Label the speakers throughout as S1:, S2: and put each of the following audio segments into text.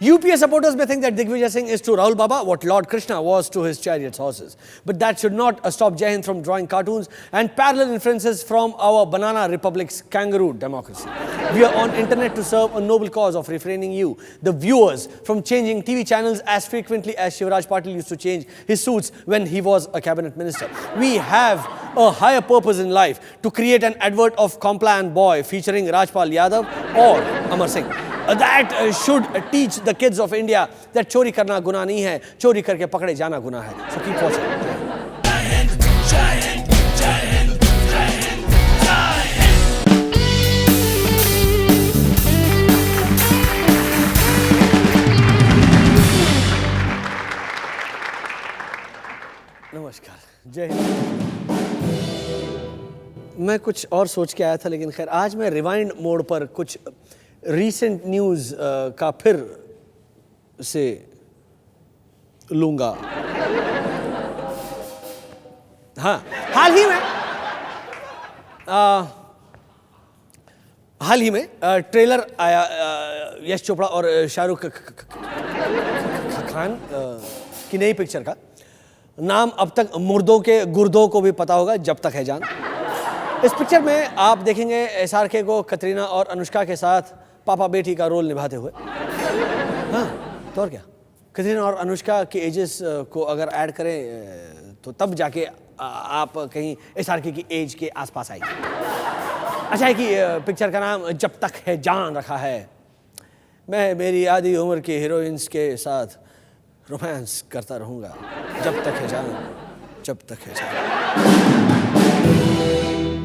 S1: UPA supporters may think that Digvijay Singh is to Rahul Baba what Lord Krishna was to his chariot's horses. But that should not stop Jai Hind from drawing cartoons and parallel inferences from our banana republic's kangaroo democracy. We are on internet to serve a noble cause of refraining you, the viewers, from changing TV channels as frequently as Shivraj Patil used to change his suits when he was a cabinet minister. We have a higher purpose in life to create an advert of Complan Boy featuring Rajpal Yadav or Amar Singh. That should teach the kids of India that चोरी करना गुनाह नहीं है, चोरी करके पकड़े जाना गुनाह है. So keep watching. नमस्कार, जय हिंद. मैं कुछ और सोच के आया था, लेकिन खैर आज मैं रिवाइंड मोड पर कुछ रीसेंट न्यूज़ का फिर से लूँगा. हाँ, हाल ही में ट्रेलर आया यश चोपड़ा और शाहरुख खान की नई पिक्चर का. नाम अब तक मुर्दों के गुर्दों को भी पता होगा, जब तक है जान. इस पिक्चर में आप देखेंगे SRK को कतरीना और अनुष्का के साथ पापा बेटी का रोल निभाते हुए. हाँ, तो और क्या, कतरीना और अनुष्का के एजेस को अगर ऐड करें तो तब जाके आप कहीं SRK की एज के आसपास आएंगे. अच्छा है कि पिक्चर का नाम जब तक है जान रखा है. मैं मेरी आधी उम्र की हीरोइंस के साथ रोमांस करता रहूँगा, जब तक है जान, जब तक है जान.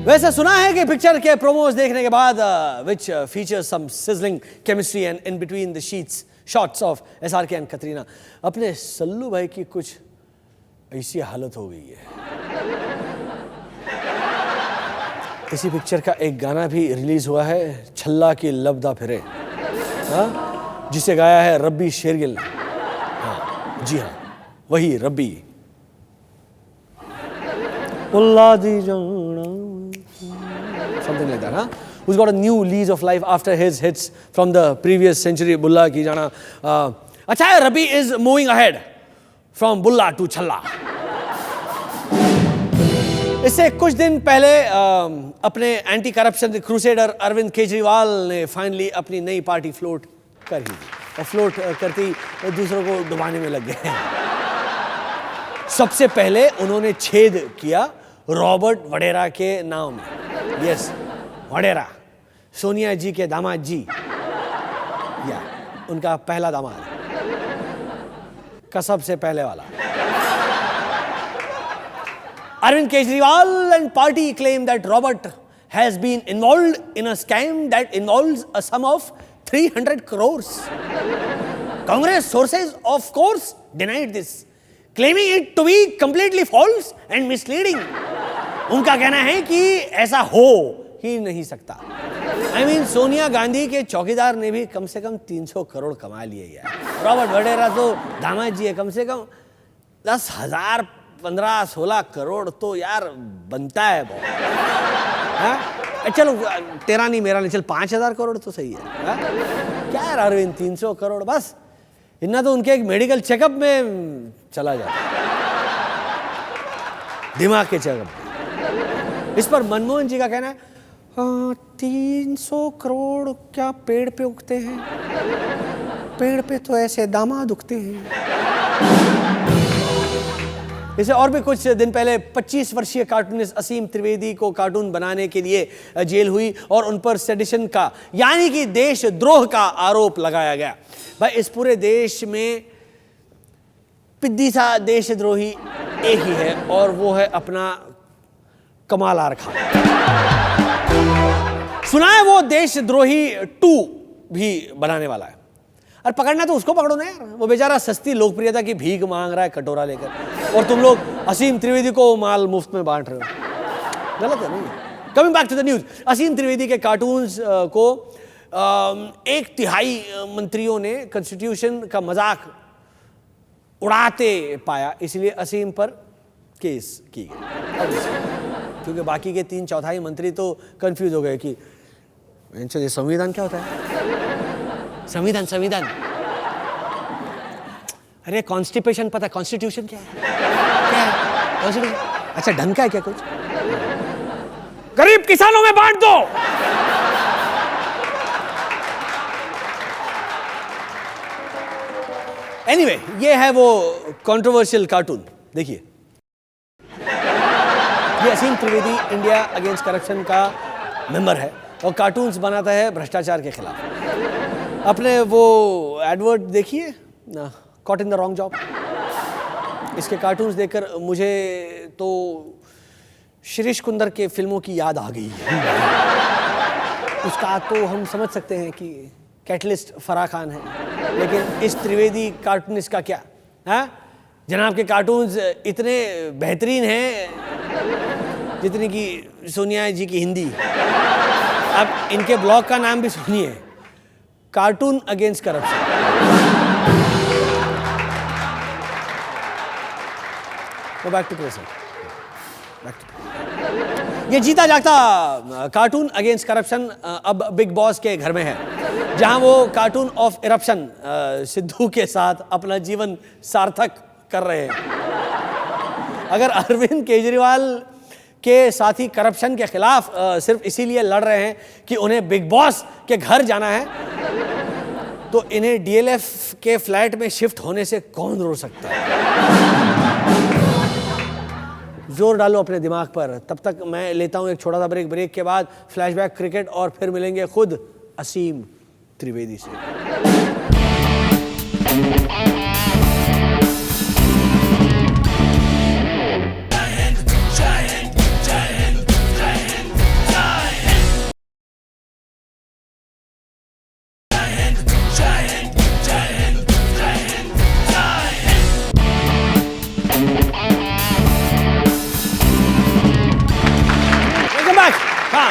S1: वैसे सुना है कि पिक्चर के प्रोमोज देखने के बाद which features some sizzling chemistry and in between the shots of SRK and Katrina, अपने सल्लू भाई की कुछ ऐसी हालत हो गई है. इसी पिक्चर का एक गाना भी रिलीज हुआ है, छल्ला की लबदा फिरे, हाँ, जिसे गाया है रब्बी शेरगिल ने. हाँ जी हाँ, वही रब्बी. Something like that, huh? Who's got a new lease of life after his hits from the previous century. Bulla ki jana. अच्छा है, Rabbi is moving ahead from Bulla to Challa. इससे कुछ दिन पहले अपने anti corruption crusader Arvind Kejriwal ने finally अपनी नई पार्टी फ्लोट कर ही दी, और फ्लोट करती दूसरों को डुबाने में लग गए. सबसे पहले उन्होंने छेद किया रॉबर्ट वडेरा के नाम में. यस, वडेरा, सोनिया जी के दामाद जी, या उनका पहला दामाद का सबसे पहले वाला. Arvind Kejriwal and party claim that Robert has been involved in a scam that involves a sum of 300 crores. Congress sources, of course, denied this, claiming it to be completely false and misleading. उनका कहना है कि ऐसा हो ही नहीं सकता. I mean, Sonia Gandhi के चौकीदार ने भी कम से कम 300 करोड़ कमा लिए यार. रॉबर्ट वडेरा तो दामाद जी है, कम से कम 10,000, 15-16 करोड़ तो यार बनता है बहुत. हाँ, चलो तेरा नहीं मेरा नहीं, चल 5,000 करोड़ तो सही है. हाँ? क्या यार अरविंद, 300 करोड़ बस, इतना तो उनके एक मेडिकल चेकअप में चला जाता, दिमाग के चेकअप. इस पर मनमोहन जी का कहना है, 300 करोड़ क्या पेड़ पे उगते हैं? पेड़ पे तो ऐसे दामाद उगते हैं. इसे और भी कुछ दिन पहले 25 वर्षीय कार्टूनिस्ट असीम त्रिवेदी को कार्टून बनाने के लिए जेल हुई और उन पर सेडिशन का यानी कि देशद्रोह का आरोप लगाया गया. भाई, इस पूरे देश में पिद्दी सा देशद्रोही एक ही है, और वो है अपना कमाल आर खान. सुना है वो देशद्रोही 2 भी बनाने वाला है. और पकड़ना तो उसको पकड़ो ना यार, वो बेचारा सस्ती लोकप्रियता की भीख मांग रहा है कटोरा लेकर, और तुम लोग असीम त्रिवेदी को माल मुफ्त में बांट रहे हो. गलत है नहीं. Coming back to the news, Aseem Trivedi के कार्टून्स को 1/3 मंत्रियों ने कॉन्स्टिट्यूशन का मजाक उड़ाते पाया, इसलिए असीम पर केस की गई. क्योंकि बाकी के 3/4 मंत्री तो कंफ्यूज हो गए कि संविधान क्या होता है. संविधान अरे कॉन्स्टिपेशन पता है, कॉन्स्टिट्यूशन क्या है? क्या है कॉन्स्टिट्यूशन? अच्छा ढंग का है क्या कुछ? गरीब किसानों में बांट दो। एनीवे, ये है वो कंट्रोवर्शियल कार्टून। देखिए, ये असीम त्रिवेदी इंडिया अगेंस्ट करप्शन का मेंबर है और कार्टून्स बनाता है भ्रष्टाचार के खिलाफ। अपने वो एडवर्ट देखिए ना, caught in the wrong job. इसके कार्टून्स देखकर मुझे तो शिरीष कुंदर के फिल्मों की याद आ गई। उसका तो हम समझ सकते हैं कि कैटलिस्ट फराह खान है, लेकिन इस त्रिवेदी कार्टूनिस्ट का क्या है? जनाब के कार्टून्स इतने बेहतरीन हैं जितनी कि सोनिया जी की हिंदी। अब इनके ब्लॉग का नाम भी सुनिए, cartoon against corruption. Back to present. ये जीता जागता कार्टून अगेंस्ट करप्शन अब बिग बॉस के घर में है, जहां वो कार्टून ऑफ इरप्शन सिद्धू के साथ अपना जीवन सार्थक कर रहे हैं। अगर अरविंद केजरीवाल के साथी करप्शन के खिलाफ सिर्फ इसीलिए लड़ रहे हैं कि उन्हें बिग बॉस के घर जाना है, तो इन्हें डीएलएफ के फ्लैट में शिफ्ट होने से कौन रोक सकता है? जोर डालो अपने दिमाग पर। तब तक मैं लेता हूं एक छोटा सा ब्रेक के बाद फ्लैशबैक क्रिकेट, और फिर मिलेंगे खुद असीम त्रिवेदी से।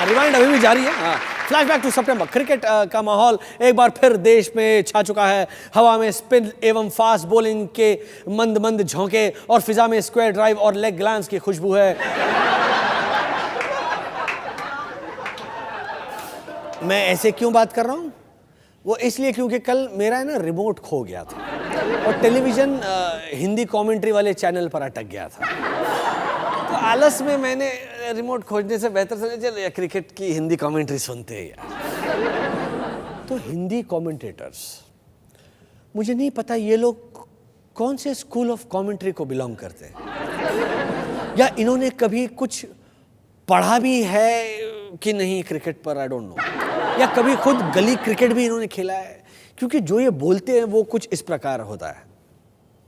S1: रिवाइंड अभी भी जारी है। Flashback to September. क्रिकेट का माहौल एक बार फिर देश में छा चुका है। हवा में स्पिन एवं फास्ट बॉलिंग के मंद मंद झोंके और फिजा में स्क्वायर ड्राइव और लेग ग्लैंस की खुशबू है। मैं ऐसे क्यों बात कर रहा हूं? वो इसलिए क्योंकि कल मेरा है ना रिमोट खो गया था और टेलीविजन हिंदी कमेंट्री वाले चैनल पर अटक गया था। तो आलस में मैंने रिमोट खोजने से बेहतर समझा चल या क्रिकेट की हिंदी कमेंट्री सुनते हैं यार। तो हिंदी कमेंटेटर्स, मुझे नहीं पता ये लोग कौन से स्कूल ऑफ कमेंट्री को बिलोंग करते हैं, या इन्होंने कभी कुछ पढ़ा भी है कि नहीं क्रिकेट पर, आई डोंट नो, या कभी खुद गली क्रिकेट भी इन्होंने खेला है, क्योंकि जो ये बोलते हैं वो कुछ इस प्रकार होता है।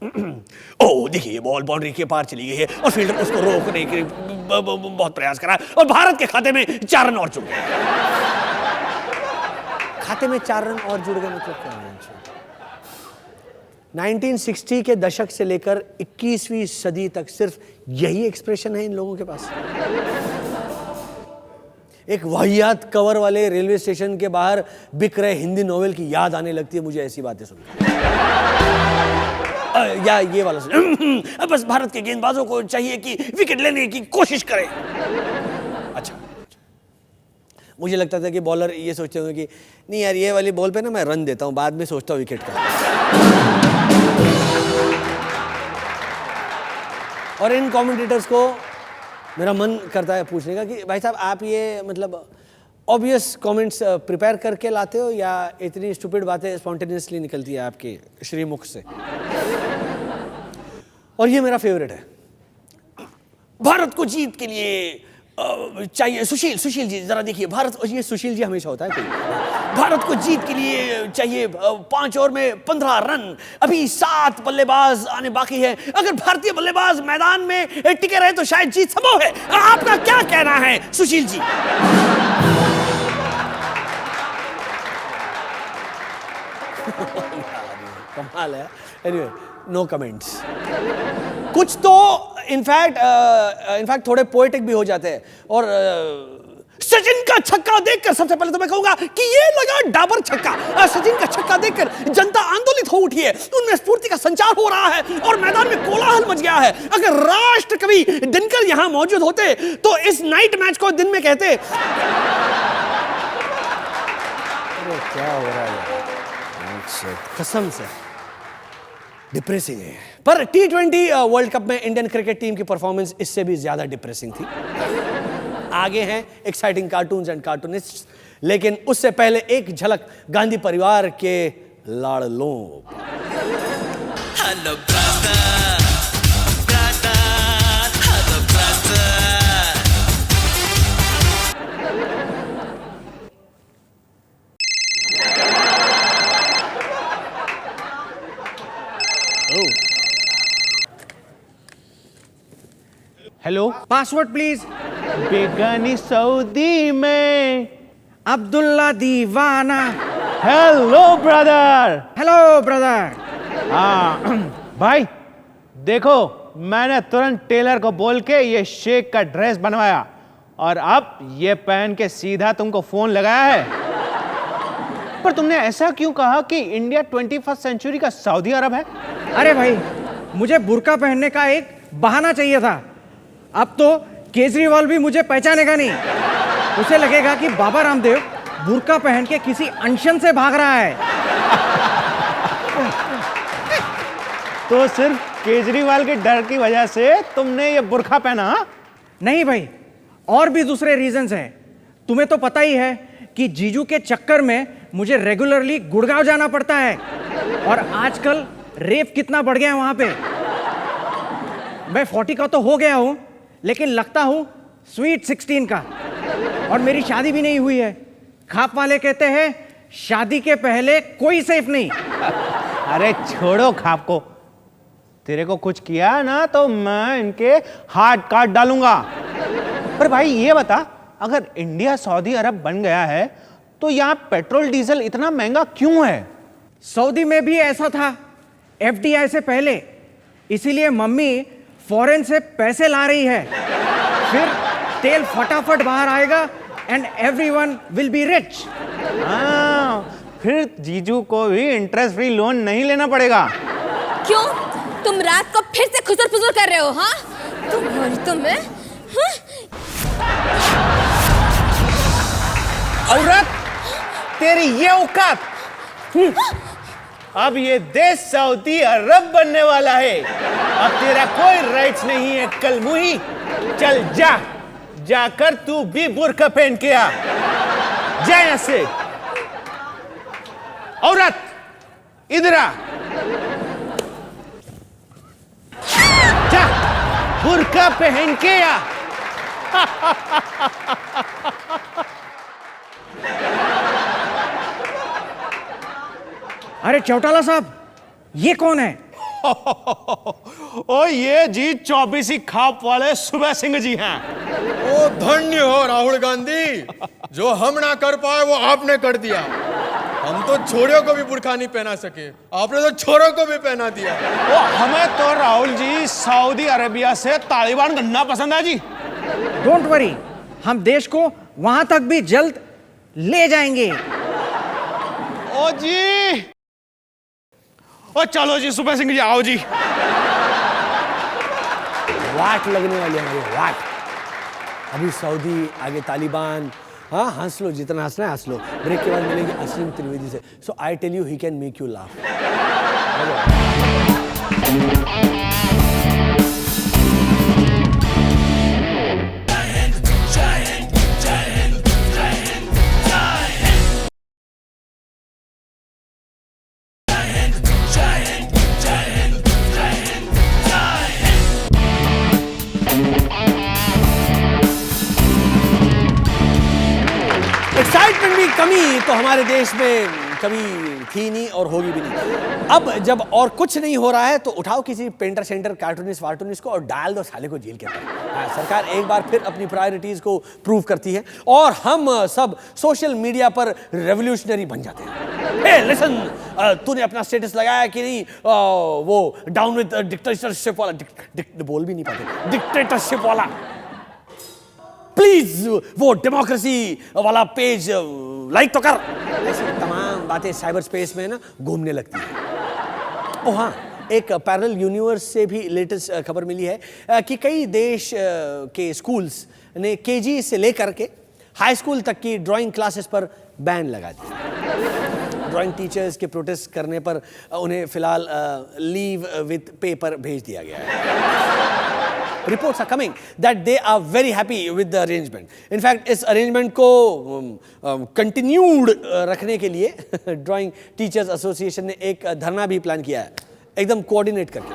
S1: ओह देखिए, ये बॉल बाउंड्री के पार चली गई है और फील्डर उसको रोकने के बहुत प्रयास करा और भारत के खाते में 4 रन और जुड़ गए। खाते में 4 रन और जुड़ गए मतलब क्या है? 1960 के दशक से लेकर 21वीं सदी तक सिर्फ यही एक्सप्रेशन है इन लोगों के पास। एक वाहियात कवर वाले रेलवे स्टेशन के बाहर बिक रहे हिंदी नॉवेल की याद आने लगती है मुझे ऐसी बातें सुनकर। या ये वाला बस भारत के गेंदबाजों को चाहिए कि विकेट लेने की कोशिश करें। अच्छा, मुझे लगता था कि बॉलर ये सोचते होंगे कि नहीं यार, ये वाली बॉल पे ना मैं रन देता हूं, बाद में सोचता हूं विकेट का। और इन कमेंटेटर्स को मेरा मन करता है पूछने का कि भाई साहब, आप ये मतलब ऑब्वियस कमेंट्स प्रिपेयर करके लाते हो या इतनी स्टूपिड बातें स्पॉन्टेनियसली निकलती है आपके श्रीमुख से? और ये मेरा फेवरेट है, भारत को जीत के लिए चाहिए सुशील जी जरा देखिए, भारत, ये सुशील जी हमेशा होता है कोई, भारत को जीत के लिए चाहिए 5 ओवर में 15 रन, अभी 7 बल्लेबाज आने बाकी है, अगर भारतीय बल्लेबाज मैदान में टिके रहे तो शायद जीत संभव है। आपका क्या कहना है सुशील जी? कमाल है। Anyway, no comments. कुछ तो इनफैक्ट थोड़े पोएटिक भी हो जाते हैं। और सचिन का छक्का देखकर सबसे पहले तो मैं कहूंगा कि ये लगा डाबर छक्का। सचिन का छक्का देखकर जनता आंदोलित हो उठी है, उनमें स्फूर्ति का संचार हो रहा है और मैदान में कोलाहल मच गया है। अगर राष्ट्रकवि दिनकर यहां मौजूद होते तो इस नाइट मैच को दिन में कहते। अरे क्या हो रहा है कसम से। डिप्रेसिंग है। पर T20 वर्ल्ड कप में इंडियन क्रिकेट टीम की परफॉर्मेंस इससे भी ज्यादा डिप्रेसिंग थी। आगे हैं एक्साइटिंग कार्टून्स एंड कार्टूनिस्ट्स, लेकिन उससे पहले एक झलक गांधी परिवार के लाडलों।
S2: Hello brother, hello brother.
S3: Hello,
S4: password please.
S3: बेगानी सऊदी में
S4: अब्दुल्ला दीवाना।
S3: Hello brother.
S4: Hello brother.
S3: हाँ भाई देखो, मैंने तुरंत टेलर को बोल के ये शेख का ड्रेस बनवाया और अब ये पहन के सीधा तुमको फोन लगाया है। पर तुमने ऐसा क्यों कहा कि इंडिया 21st सेंचुरी का सऊदी अरब है?
S4: अरे भाई, मुझे बुर्का पहनने का एक बहाना चाहिए था। अब तो केजरीवाल भी मुझे पहचानेगा नहीं। उसे लगेगा कि बाबा रामदेव बुर्का पहन के किसी अनशन से भाग रहा है।
S3: तो सिर्फ केजरीवाल के डर की वजह से तुमने ये बुर्का पहना?
S4: नहीं भाई, और भी दूसरे रीजंस हैं। तुम्हें तो पता ही है कि जीजू के चक्कर में मुझे रेगुलरली गुड़गांव जाना पड़ता है, और आजकल रेप कितना बढ़ गया है वहां पे। मैं 40 का तो हो गया हूं, लेकिन लगता हूं स्वीट 16 का, और मेरी शादी भी नहीं हुई है। खाप वाले कहते हैं शादी के पहले कोई सेफ नहीं।
S3: अरे छोड़ो खाप को, तेरे को कुछ किया ना तो मैं इनके हाथ काट डालूंगा। पर भाई ये बता, अगर इंडिया सऊदी अरब बन गया है तो यहाँ पेट्रोल डीजल इतना महंगा क्यों है?
S4: सऊदी में भी ऐसा था FDI से पहले, इसीलिए मम्मी फॉरेन से पैसे ला रही है। फिर तेल फटाफट बाहर आएगा and everyone will be rich.
S3: हाँ, फिर जीजू को भी इंटरेस्ट फ्री लोन नहीं लेना पड़ेगा।
S5: क्यों? तुम रात को फिर से खुसर फुसर कर रहे हो? हाँ, तुम्हें
S3: औरत, तेरी ये औकात! अब ये देश सऊदी अरब बनने वाला है। अब तेरा कोई राइट्स नहीं है कलमुही। चल जा, जाकर तू भी बुर्का पहन के आ। जा यहां से। औरत इधर आ। जा, बुर्का पहन के आ।
S4: अरे चौटाला साहब, ये कौन है?
S3: ओ ये जी 24 खाप वाले सुबह सिंह जी हैं।
S6: ओ धन्य हो राहुल गांधी, जो हम ना कर पाए वो आपने कर दिया। हम तो छोरों को भी बुर्का नहीं पहना सके, आपने तो छोरों को भी पहना दिया।
S3: ओ हमें तो राहुल जी सऊदी अरेबिया से तालिबान गन्ना पसंद है जी।
S4: डोंट वरी, हम देश को वहां तक भी जल्द ले जाएंगे।
S3: ओ जी, ओ चलो जी सुबह सिंह जी, आओ जी।
S1: वाट लगने वाली हमारी वाट। अभी सऊदी, आगे तालिबान। हाँ, हंस लो, जितना हंसना है हंस लो। ब्रेक के बाद मिलेंगे असीम त्रिवेदी से। So I tell you, he can make you laugh. Excitement की कमी तो हमारे देश में कभी थी नहीं और होगी भी नहीं। अब जब और कुछ नहीं हो रहा है तो उठाओ किसी पेंटर सेंटर कार्टूनिस्ट वार्टूनिस्ट को और डाल दो साले को जेल के अंदर। हाँ, सरकार एक बार फिर अपनी प्रायोरिटीज को प्रूव करती है और हम सब सोशल मीडिया पर रेवोल्यूशनरी बन जाते हैं। हे लिसन, तूने अपना स्टेटस लगाया कि नहीं? वो डाउन विद डिक्टेटरशिप वाला, बोल भी नहीं पाते, डिक्टेटरशिप वाला। प्लीज वो डेमोक्रेसी वाला पेज लाइक तो कर। ऐसी तमाम बातें साइबर स्पेस में ना घूमने लगती है। ओ हाँ, एक पैरेलल यूनिवर्स से भी लेटेस्ट खबर मिली है कि कई देश के स्कूल्स ने KG से लेकर के हाई स्कूल तक की ड्राइंग क्लासेस पर बैन लगा दिया। ड्राइंग टीचर्स के प्रोटेस्ट करने पर उन्हें फिलहाल लीव विद पेपर भेज दिया गया है। Reports are coming that they are very happy with the arrangement. In fact, इस arrangement को continued रखने के लिए ड्राइंग टीचर्स एसोसिएशन ने एक धरना भी प्लान किया है, एकदम कोऑर्डिनेट करके।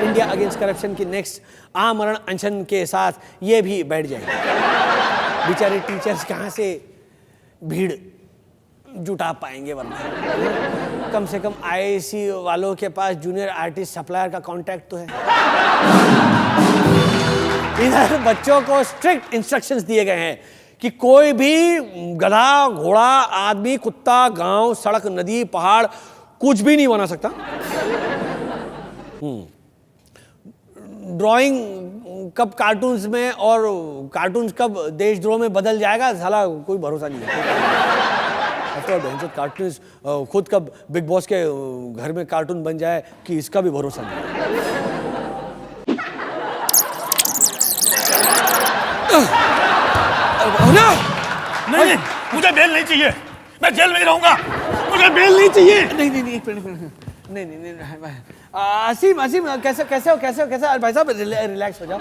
S1: इंडिया अगेंस्ट करप्शन की नेक्स्ट आमरण अनशन के साथ ये भी बैठ जाएंगे। बेचारे टीचर्स कहाँ से भीड़ जुटा पाएंगे, वरना कम से कम आईआईसी वालों के पास जूनियर आर्टिस्ट सप्लायर का कांटेक्ट तो है। इधर बच्चों को स्ट्रिक्ट इंस्ट्रक्शंस दिए गए हैं कि कोई भी गधा, घोड़ा, आदमी, कुत्ता, गांव, सड़क, नदी, पहाड़ कुछ भी नहीं बना सकता। ड्राइंग कब कार्टून्स में और कार्टून्स कब देशद्रोह में बदल जाएगा, साला कोई भरोसा नहीं है। कार्टून्स खुद कब बिग बॉस के घर में कार्टून बन जाए कि इसका भी भरोसा नहीं है।
S7: नहीं, मुझे बेल नहीं चाहिए, मैं जेल में ही रहूंगा, मुझे बेल नहीं चाहिए।
S1: नहीं, एक मिनट, नहीं, असीम कैसे भाई साहब, रिलैक्स हो जाओ।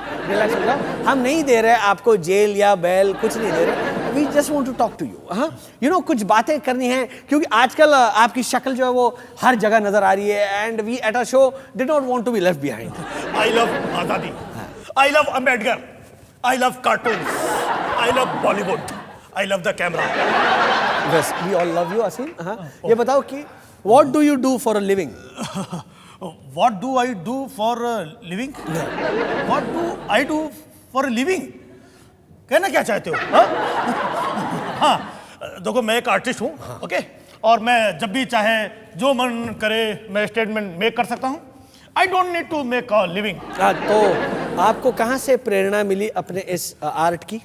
S1: हम नहीं दे रहे आपको जेल या बेल, कुछ नहीं दे रहे। We just want to talk to you. हाँ, यू नो, कुछ बातें करनी है, क्योंकि आजकल आपकी शक्ल जो है वो हर जगह नजर आ रही है, and we at a show did not want to be left behind.
S7: I love azadi, I love Ambedkar, I love cartoons, I love Bollywood, I love the camera.
S1: बस, we all love you Aseem. हाँ, ये बताओ कि what do you do for a living?
S7: What do I do for a living? What do I do for a living? कहना क्या चाहते हो? हाँ, देखो मैं एक आर्टिस्ट हूँ, ओके, और मैं जब भी चाहे जो मन करे मैं स्टेटमेंट मेक कर सकता हूँ। I don't need to make a living.
S1: तो आपको कहाँ से प्रेरणा मिली अपने इस आर्ट की?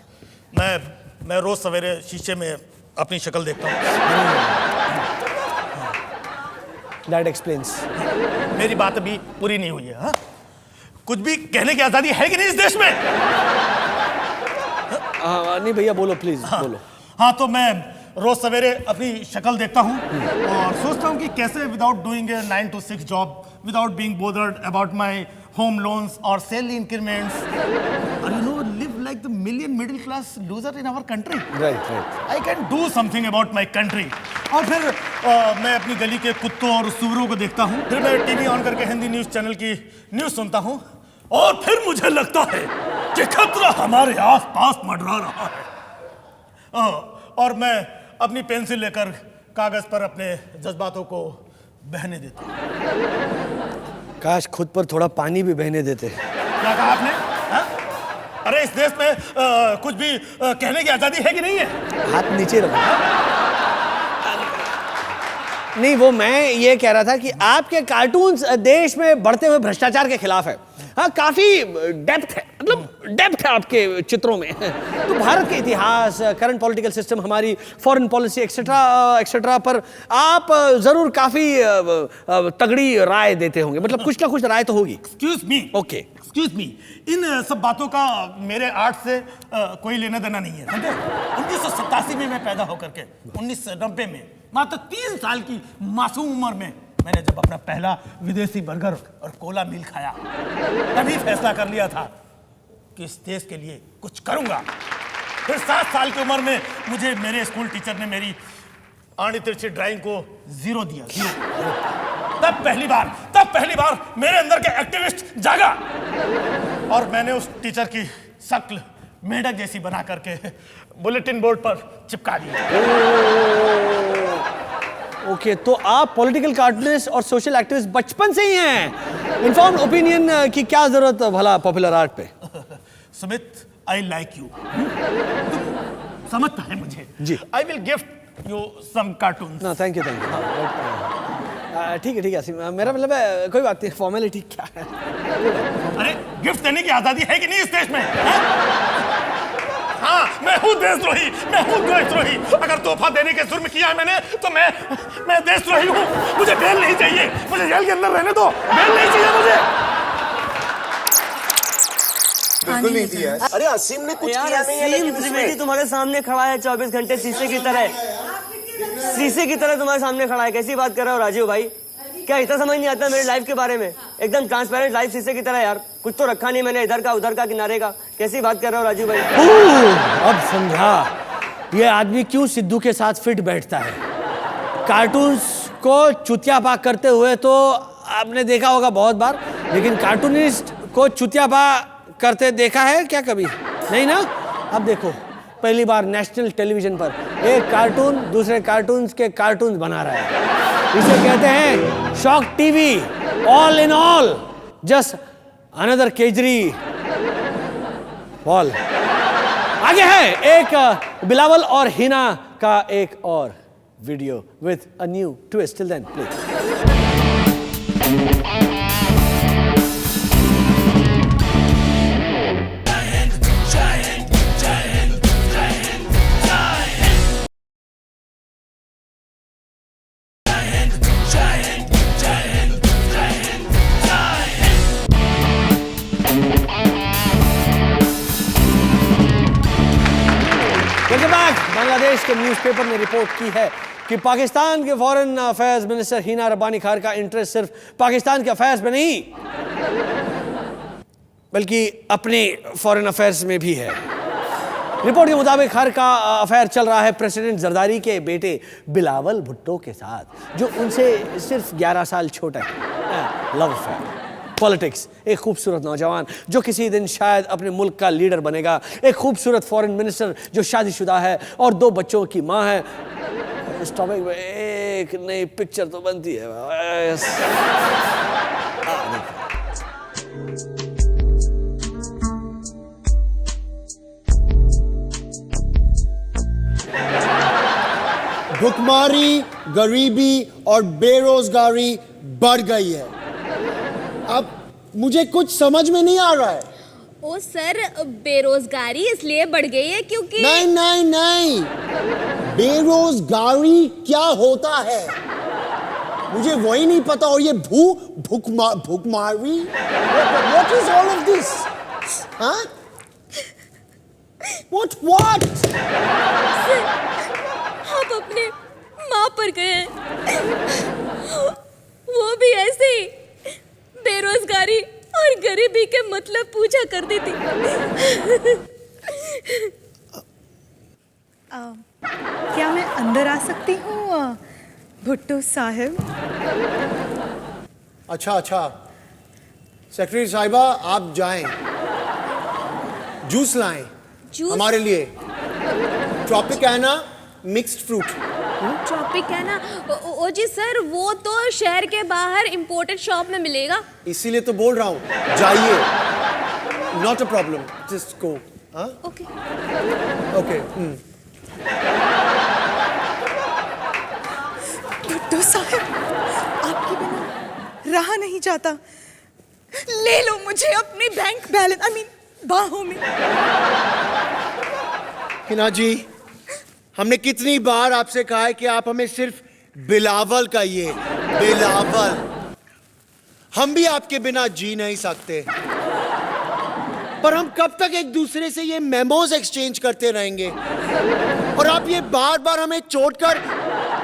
S7: मैं रोज सवेरे शीशे में अपनी शक्ल देखता हूँ।
S1: That explains.
S7: मेरी बात अभी पूरी नहीं हुई है। हाँ? कुछ भी कहने की आजादी है कि नहीं इस देश में?
S1: नहीं भैया, बोलो प्लीज। बोलो।
S7: हाँ, तो मैं रोज सवेरे अपनी शक्ल देखता हूँ और सोचता हूँ कि कैसे without doing a 9 to 6 job, without being bothered about my home loans और सैलरी इंक्रीमेंट्स, और you know live like the million middle class loser in our country.
S1: Right.
S7: I can do something about my country. और फिर मैं अपनी गली के कुत्तों और सुअरों को देखता हूँ, फिर मैं टीवी ऑन करके हिंदी न्यूज चैनल की न्यूज सुनता हूँ, और फिर मुझे लगता है कि खतरा हमारे आसपास मंडरा रहा है। और मैं अपनी पेंसिल लेकर कागज पर अपने जज्बातों को बहने देता हूँ।
S1: काश खुद पर थोड़ा पानी भी बहने देते।
S7: क्या कहा आपने? हा? अरे इस देश में कुछ भी कहने की आजादी है कि नहीं है?
S1: हाथ नीचे रखो। नहीं, वो मैं ये कह रहा था कि आपके कार्टून्स देश में बढ़ते हुए भ्रष्टाचार के खिलाफ है। हाँ, काफी डेप्थ है, मतलब डेप्थ है आपके चित्रों में। तो भारत के इतिहास, करंट पॉलिटिकल सिस्टम, हमारी फॉरेन पॉलिसी एक्सेट्रा पर आप जरूर काफी तगड़ी राय देते होंगे, मतलब कुछ ना कुछ राय तो होगी।
S7: Excuse me,
S1: okay,
S7: excuse me, इन सब बातों का मेरे आर्ट से कोई लेना देना नहीं है, समझे? 1987 में मैं पैदा होकर के 1990 में मात्र 3 साल की मासूम उम्र में मैंने जब अपना पहला विदेशी बर्गर और कोला मील खाया, तभी फैसला कर लिया था कि इस देश के लिए कुछ करूंगा। फिर 7 साल की उम्र में मुझे मेरे स्कूल टीचर ने मेरी आड़ी तिरछी ड्राइंग को 0 दिया, 0। तब पहली बार मेरे अंदर के एक्टिविस्ट जागा और मैंने उस टीचर की शक्ल मेढक जैसी बना करके बुलेटिन बोर्ड पर चिपका दिया।
S1: ओके, तो आप पॉलिटिकल कार्टूनिस्ट और सोशल एक्टिविस्ट बचपन से ही हैं। इन्फॉर्म्ड ओपिनियन की क्या जरूरत भला पॉपुलर आर्ट पे?
S7: सुमित, आई लाइक यू, तुम समझता है मुझे
S1: जी।
S7: I will gift you some cartoon.
S1: ना, थैंक यू। ठीक है असीम, मेरा मतलब है कोई बात नहीं, फॉर्मेलिटी क्या है।
S7: अरे गिफ्ट देने की आजादी है कि नहीं इस देश में? हाँ, मैं हूँ देशद्रोही, मैं हूँ देशद्रोही। अगर तोहफा देने के जुर्म किया है मैंने तो मैं देशद्रोही हूँ। मुझे बेल नहीं चाहिए, मुझे जेल के अंदर रहने दो, बेल नहीं चाहिए मुझे।
S8: बिल्कुल नहीं दिया। अरे असीम ने कुछ किया नहीं है, लेकिन
S9: त्रिवेदी तुम्हारे सामने खड़ा है 24 घंटे शीशे की तरह। शीशे की तरह तुम्हारे सामने खड़ा है, कैसी बात कर रहे हो राजीव भाई? क्या इतना समझ नहीं आता मेरी लाइफ के बारे में? एकदम ट्रांसपेरेंट लाइफ शीशे की तरह यार, कुछ तो रखा नहीं मैंने इधर का उधर का किनारे का। कैसी बात कर रहे हो राजीव भाई?
S1: अब समझा ये आदमी क्यों सिद्धू के साथ फिट बैठता है। कार्टून्स को चुतियापा करते हुए तो आपने देखा होगा बहुत बार, लेकिन कार्टूनिस्ट को चुतियापा करते देखा है क्या कभी? नहीं ना? अब देखो, पहली बार नेशनल टेलीविजन पर एक कार्टून दूसरे कार्टून्स के कार्टून बना रहा है। इसे कहते हैं shock TV, all in all, just another Kejriwal. आगे है एक बिलावल और हिना का एक और video with a new twist. Till then please. Bangladesh के न्यूज़पेपर ने रिपोर्ट की है कि पाकिस्तान के foreign affairs minister Hina Rabbani Khan का इंटरेस्ट सिर्फ पाकिस्तान के अफेयर्स में नहीं बल्कि अपने फॉरेन अफेयर्स में भी है। रिपोर्ट के मुताबिक खान का अफेयर चल रहा है प्रेसिडेंट जरदारी के बेटे बिलावल भुट्टो के साथ, जो उनसे सिर्फ 11 साल छोटा है। Love affair. पॉलिटिक्स। एक खूबसूरत नौजवान जो किसी दिन शायद अपने मुल्क का लीडर बनेगा। एक खूबसूरत फॉरेन मिनिस्टर जो शादीशुदा है और 2 बच्चों की मां है। इस टॉपिक में एक नई पिक्चर तो बनती है।
S8: भुखमरी, गरीबी और बेरोजगारी बढ़ गई है। अब मुझे कुछ समझ में नहीं आ रहा है।
S5: ओ सर, बेरोजगारी इसलिए बढ़ गई है क्योंकि
S8: नहीं, बेरोजगारी क्या होता है मुझे वही नहीं पता। और ये भुखमरी, what is all of this? हाँ, व्हाट?
S5: आप अपने माँ पर गए, वो भी ऐसे ही बेरोजगारी और गरीबी के मतलब पूछा करती थी।
S10: क्या मैं अंदर आ सकती हूँ भुट्टो साहब?
S8: अच्छा, सेक्रेटरी साहिबा आप जाएं, जूस लाएं
S5: जूस?
S8: हमारे लिए। Tropicana mixed fruit.
S5: ट्रॉपिक है ना? ओ जी सर, वो तो शहर के बाहर इंपोर्टेड शॉप में मिलेगा।
S8: इसीलिए तो बोल रहा हूँ, जाइए। Not a problem, just go.
S5: Okay.
S10: Bhutto साहब, आपके बिना रहा नहीं जाता। ले लो मुझे अपनी बैंक बैलेंस, बाहों में।
S8: हिना जी, हमने कितनी बार आपसे कहा है कि आप हमें सिर्फ बिलावल कहिए, बिलावल। हम भी आपके बिना जी नहीं सकते। पर हम कब तक एक दूसरे से ये मेमोज एक्सचेंज करते रहेंगे? और आप ये बार बार हमें छोड़कर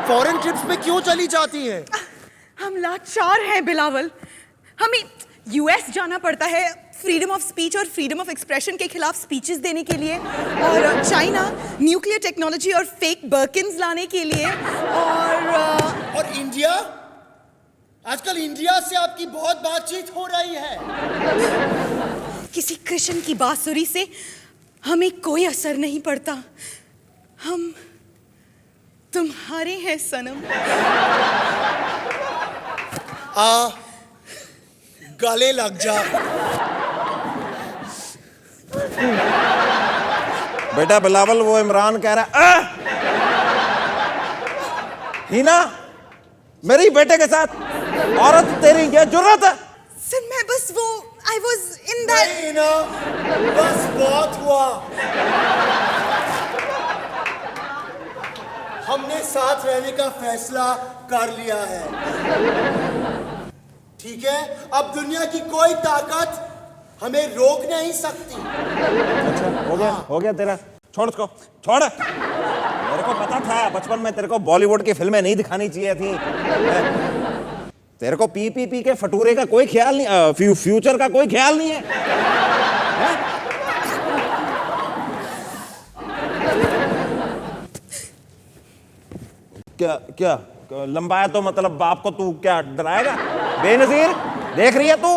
S8: फॉरेन ट्रिप्स में क्यों चली जाती हैं?
S10: हम लाचार हैं बिलावल। हमें यूएस जाना पड़ता है फ्रीडम ऑफ स्पीच और फ्रीडम ऑफ एक्सप्रेशन के खिलाफ स्पीचेस देने के लिए, और चाइना न्यूक्लियर टेक्नोलॉजी और फेक बर्किन्स लाने के लिए, और
S8: इंडिया? आजकल इंडिया से आपकी बहुत बातचीत हो रही है।
S10: किसी कृष्ण की बांसुरी से हमें कोई असर नहीं पड़ता। हम तुम्हारे हैं सनम।
S8: गले लग जा।
S11: बेटा बिलावल, वो इमरान कह रहा है हिना मेरी बेटे के साथ औरत तेरी क्या जुर्रत है?
S10: सर मैं बस वो I was in that।
S8: Hina, बस बहुत हुआ। हमने साथ रहने का फैसला कर लिया है, ठीक है? अब दुनिया की कोई ताकत हमें रोक नहीं सकती।
S11: अच्छा, हो गया तेरा। छोड़ उसको, छोड़। मेरे को पता था बचपन में तेरे को बॉलीवुड की फिल्में नहीं दिखानी चाहिए थी। तेरे को पी के फटूरे का कोई ख्याल नहीं, फ्यूचर का कोई ख्याल नहीं है, हैं? क्या क्या लंबाया तो मतलब बाप को तू क्या डराएगा? बेनजीर देख रही है तू,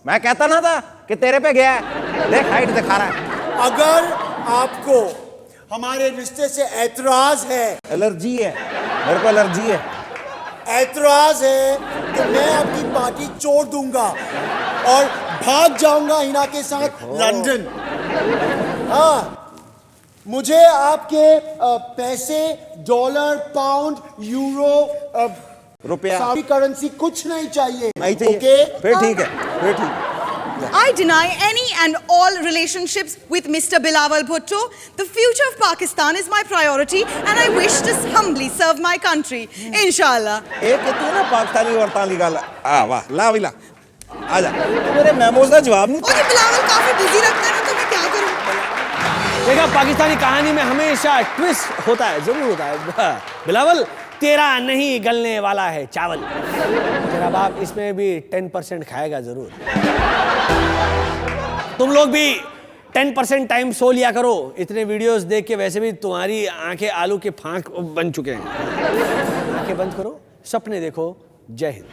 S11: मैं कहता ना था कि तेरे पे गया है, देख हाइट दिखा रहा है।
S8: अगर आपको हमारे रिश्ते से ऐतराज है,
S11: एलर्जी है, मेरे को एलर्जी है।
S8: ऐतराज है तो मैं आपकी पार्टी छोड़ दूंगा और भाग जाऊंगा हिना के साथ लंदन। हाँ, मुझे आपके पैसे, डॉलर, पाउंड, यूरो,
S11: रुपया,
S8: सारी करेंसी कुछ नहीं चाहिए।
S11: नहीं चाहिए।
S8: ओके?
S11: फिर ठीक है, फिर ठीक है।
S10: I deny any and all relationships with Mr. Bilawal Bhutto. The future of Pakistan is my priority and I wish to humbly serve my country. Inshallah.
S11: एक कहती है ना पाकिस्तानी औरतां निकाल, वाह ला विला, आजा। तो मेरे मेमोज का जवाब नहीं।
S10: और ये बिलावल काफी बिजी रखता है ना, तो मैं क्या करूं?
S1: देखा, पाकिस्तानी कहानी में हमेशा ट्विस्ट होता है, जरूर होता है। बिलावल, तेरा नहीं गलने वाला है चावल। तेरा बाप इसमें भी 10% खाएगा जरूर। तुम लोग भी 10% टाइम सो लिया करो। इतने वीडियोस देख के वैसे भी तुम्हारी आंखें आलू के फांक बन चुके हैं। आंखें बंद करो, सपने देखो। जय हिंद।